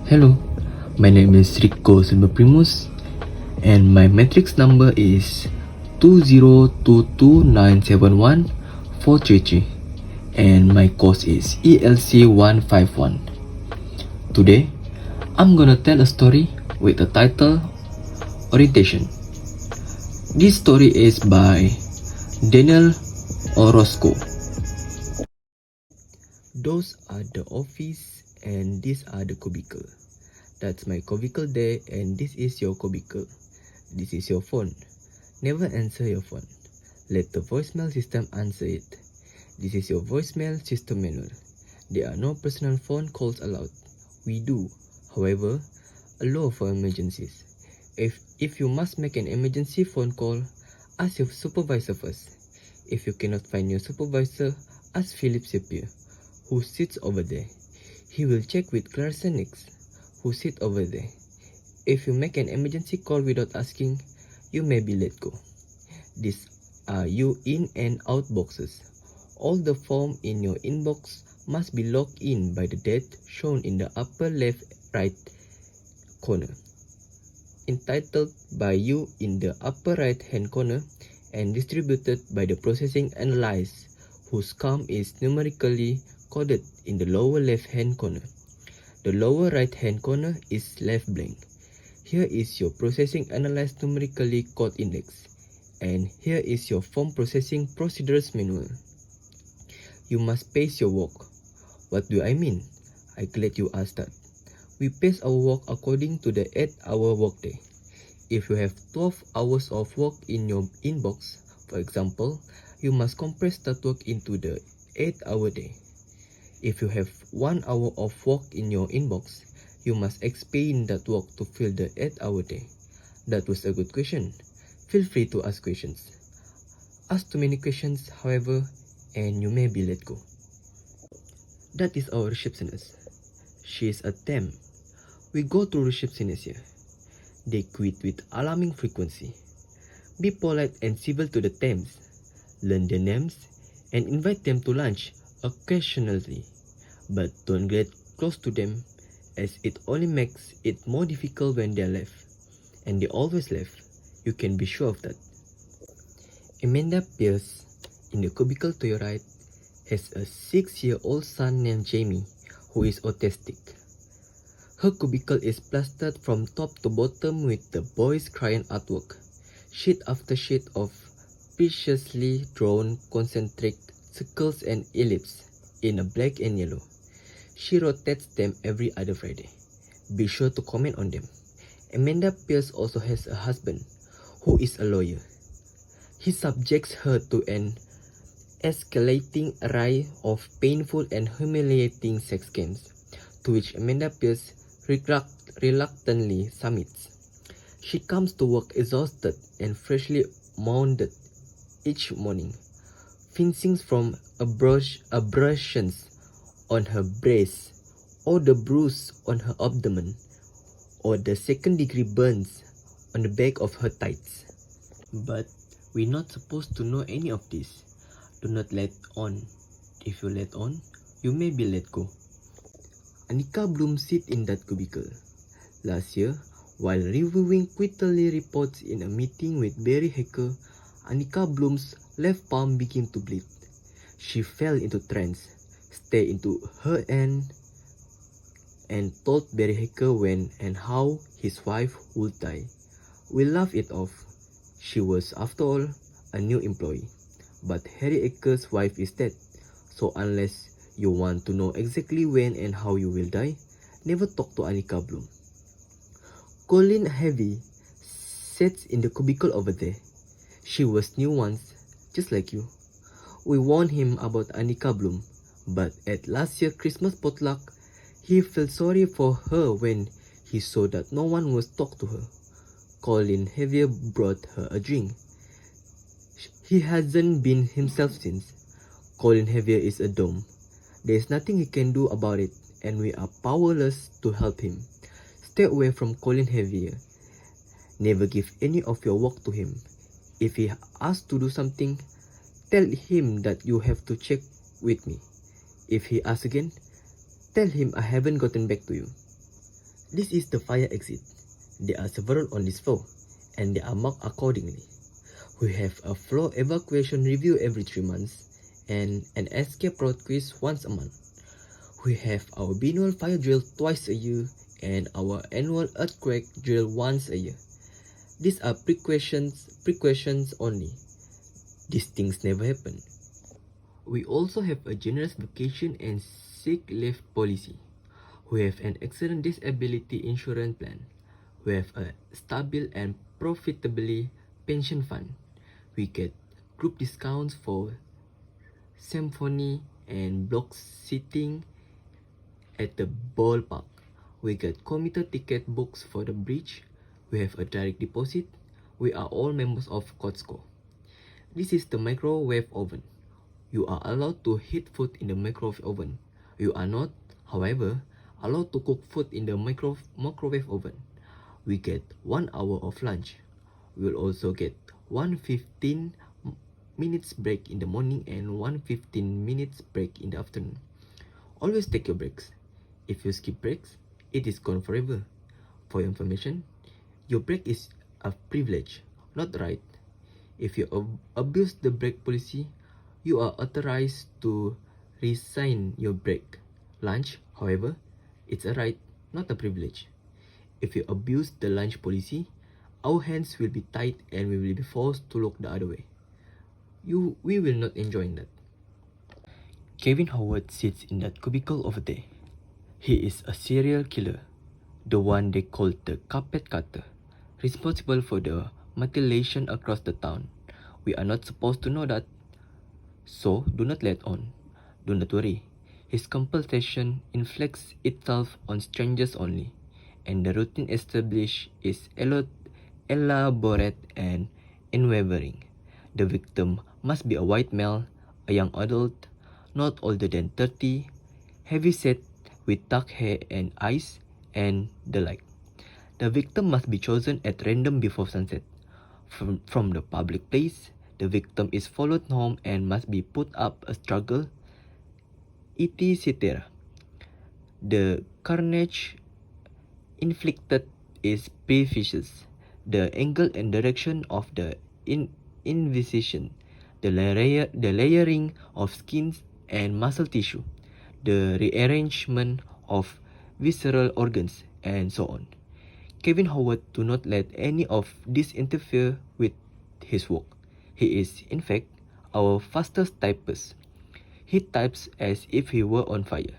Hello, my name is Rico Silvaprimus and my matrix number is 2022971 and my course is ELC 151. Today, I'm gonna tell a story with the title Orientation. This story is by Daniel Orozco. Those are the office and these are the cubicle. That's my cubicle there and this is your cubicle. This is your phone. Never answer your phone. Let the voicemail system answer it. This is your voicemail system manual. There are no personal phone calls allowed. We do, however, allow for emergencies. If you must make an emergency phone call, ask your supervisor first. If you cannot find your supervisor, ask Philip Sepier, who sits over there. He will check with Clarissa next, who sits over there. If you make an emergency call without asking, you may be let go. These are your in and out boxes. All the form in your inbox must be logged in by the date shown in the upper left right corner. Entitled by you in the upper right hand corner and distributed by the processing analyst, whose count is numerically coded in the lower left hand corner. The lower right hand corner is left blank. Here is your processing analyzed numerically code index, and here is your form processing procedures manual. You must pace your walk. What do I mean? I glad you asked that. We pace our work according to the 8-hour workday. If you have 12 hours of work in your inbox, for example, you must compress that work into the 8-hour day. If you have 1 hour of work in your inbox, you must expand that work to fill the 8-hour day. That was a good question. Feel free to ask questions. Ask too many questions, however, and you may be let go. That is our receptionist. She is a temp. We go through receptionists here. They quit with alarming frequency. Be polite and civil to the temps. Learn their names and invite them to lunch occasionally, but don't get close to them, as it only makes it more difficult when they're left. And they always left. You can be sure of that. Amanda Pierce, in the cubicle to your right, has a 6-year-old son named Jamie, who is autistic. Her cubicle is plastered from top to bottom with the boy's crayon artwork, sheet after sheet of preciously drawn concentric circles and ellipses in a black and yellow. She rotates them every other Friday. Be sure to comment on them. Amanda Pierce also has a husband, who is a lawyer. He subjects her to an escalating array of painful and humiliating sex games, to which Amanda Pierce reluctantly submits. She comes to work exhausted and freshly mounded each morning, fencing from abrasions on her breast, or the bruise on her abdomen, or the second-degree burns on the back of her tights. But we're not supposed to know any of this. Do not let on. If you let on, you may be let go. Annika Bloom sits in that cubicle. Last year, while reviewing quarterly reports in a meeting with Barry Hacker, Annika Bloom's left palm began to bleed. She fell into trance, stared into her hand, and told Barry Hacker when and how his wife would die. We laughed it off. She was, after all, a new employee. But Harry Acker's wife is dead, so unless you want to know exactly when and how you will die, never talk to Annika Bloom. Colin Heavy sits in the cubicle over there. She was new once, just like you. We warned him about Annika Bloom, but at last year's Christmas potluck, he felt sorry for her when he saw that no one was talk to her. Colin Heavy brought her a drink. He hasn't been himself since. Colin Heavier is a dome. There is nothing he can do about it, and we are powerless to help him. Stay away from Colin Heavier. Never give any of your work to him. If he asks to do something, tell him that you have to check with me. If he asks again, tell him I haven't gotten back to you. This is the fire exit. There are several on this floor, and they are marked accordingly. We have a floor evacuation review every 3 months, and an escape route quiz once a month. We have our biannual fire drill twice a year, and our annual earthquake drill once a year. These are precautions only. These things never happen. We also have a generous vacation and sick leave policy. We have an excellent disability insurance plan. We have a stable and profitably pension fund. We get group discounts for symphony and block seating at the ballpark. We get commuter ticket books for the bridge. We have a direct deposit. We are all members of Orozco. This is the microwave oven. You are allowed to heat food in the microwave oven. You are not, however, allowed to cook food in the microwave oven. We get 1 hour of lunch. We will also get 1 15 minutes break in the morning and 1 15 minutes break in the afternoon. Always take your breaks. If you skip breaks, it is gone forever. For your information, your break is a privilege, not right. If you abuse the break policy, you are authorized to resign your break. Lunch, however, it's a right, not a privilege. If you abuse the lunch policy, our hands will be tied and we will be forced to look the other way. We will not enjoy that. Kevin Howard sits in that cubicle over there. He is a serial killer, the one they call the carpet cutter, responsible for the mutilation across the town. We are not supposed to know that. So do not let on. Do not worry. His compulsion inflicts itself on strangers only, and the routine established is elaborate and unwavering. The victim must be a white male, a young adult, not older than 30, heavy-set with dark hair and eyes, and the like. The victim must be chosen at random before sunset. From the public place, the victim is followed home and must be put up a struggle, etc. The carnage inflicted is precious. The angle and direction of the incision, the layering of skins and muscle tissue, the rearrangement of visceral organs, and so on. Kevin Howard do not let any of this interfere with his work. He is, in fact, our fastest typist. He types as if he were on fire.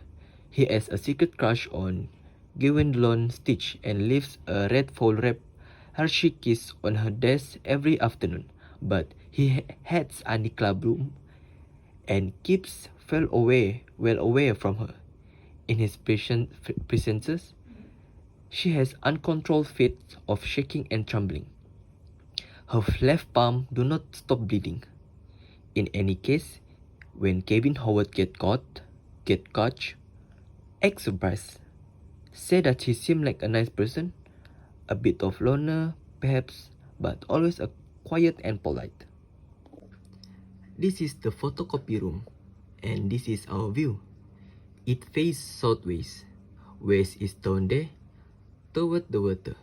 He has a secret crush on Gwendolyn Stitch and leaves a red foil wrap Hershey kiss on her desk every afternoon. But he hates Annie Clabroom and keeps well away from her. In his presences, she has uncontrolled fits of shaking and trembling. Her left palm do not stop bleeding. In any case, when Kevin Howard get caught, act surprised. Say that he seemed like a nice person, a bit of loner, perhaps, but always a quiet and polite. This is the photocopy room, and this is our view. It faces southwest. West is down there, toward the water.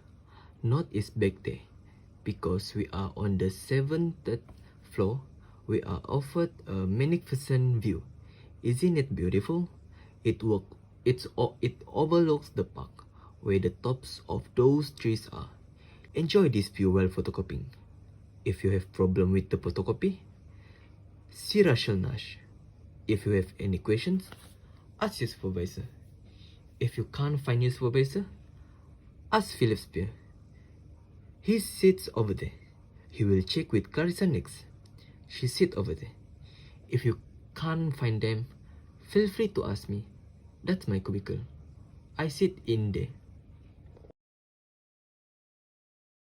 North is back there. Because we are on the 7th floor, we are offered a magnificent view. Isn't it beautiful? It overlooks the park, where the tops of those trees are. Enjoy this view while photocopying. If you have problem with the photocopy, see Rachel Nash. If you have any questions, ask your supervisor. If you can't find your supervisor, ask Philip Spear. He sits over there. He will check with Clarissa next. She sits over there. If you can't find them, feel free to ask me. That's my cubicle. I sit in there.